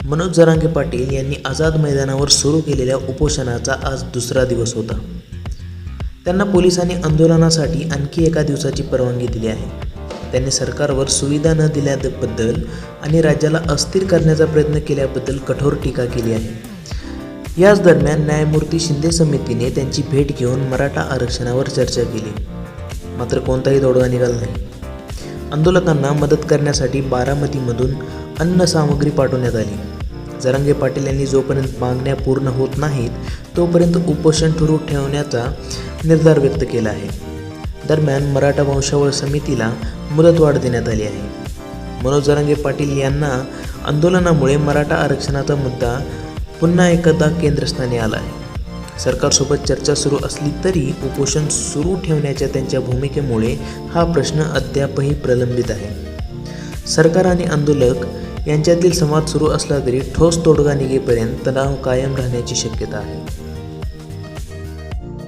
मनोज जरांगे पाटील यांनी आझाद मैदानावर सुरू केलेल्या उपोषणाचा आज दुसरा दिवस होता. त्यांना पोलिसांनी आंदोलनासाठी आणखी एका दिवसाची परवानगी दिली आहे. त्यांनी सरकारवर सुविधा न दिल्याबद्दल आणि राज्याला अस्थिर करण्याचा प्रयत्न केल्याबद्दल कठोर टीका केली आहे. याच दरम्यान न्यायमूर्ती शिंदे समितीने त्यांची भेट घेऊन मराठा आरक्षणावर चर्चा केली. मात्र कोणताही तोडगा निघाला नाही. आंदोलकांना मदत करण्यासाठी बारामतीमधून अन्न सामग्री पाठवण्यात आली. जरांगे पाटील यांनी जोपर्यंत मागण्या पूर्ण होत नाहीत तोपर्यंत उपोषण सुरू ठेवण्याचा निर्धार व्यक्त केला आहे. दरम्यान मराठा वंशावळ समितीला मुदतवाढ देण्यात आली आहे. मनोज जरांगे पाटील यांना आंदोलनामुळे मराठा आरक्षणाचा मुद्दा पुन्हा एकदा केंद्रस्थानी आला आहे. सरकारसोबत चर्चा सुरू असली तरी उपोषण सुरू ठेवण्याच्या त्यांच्या भूमिकेमुळे हा प्रश्न अद्यापही प्रलंबित आहे. सरकार आणि आंदोलक यांच्यातील संवाद सुरू असला तरी ठोस तोडगा निघेपर्यंत तणाव कायम राहण्याची शक्यता आहे.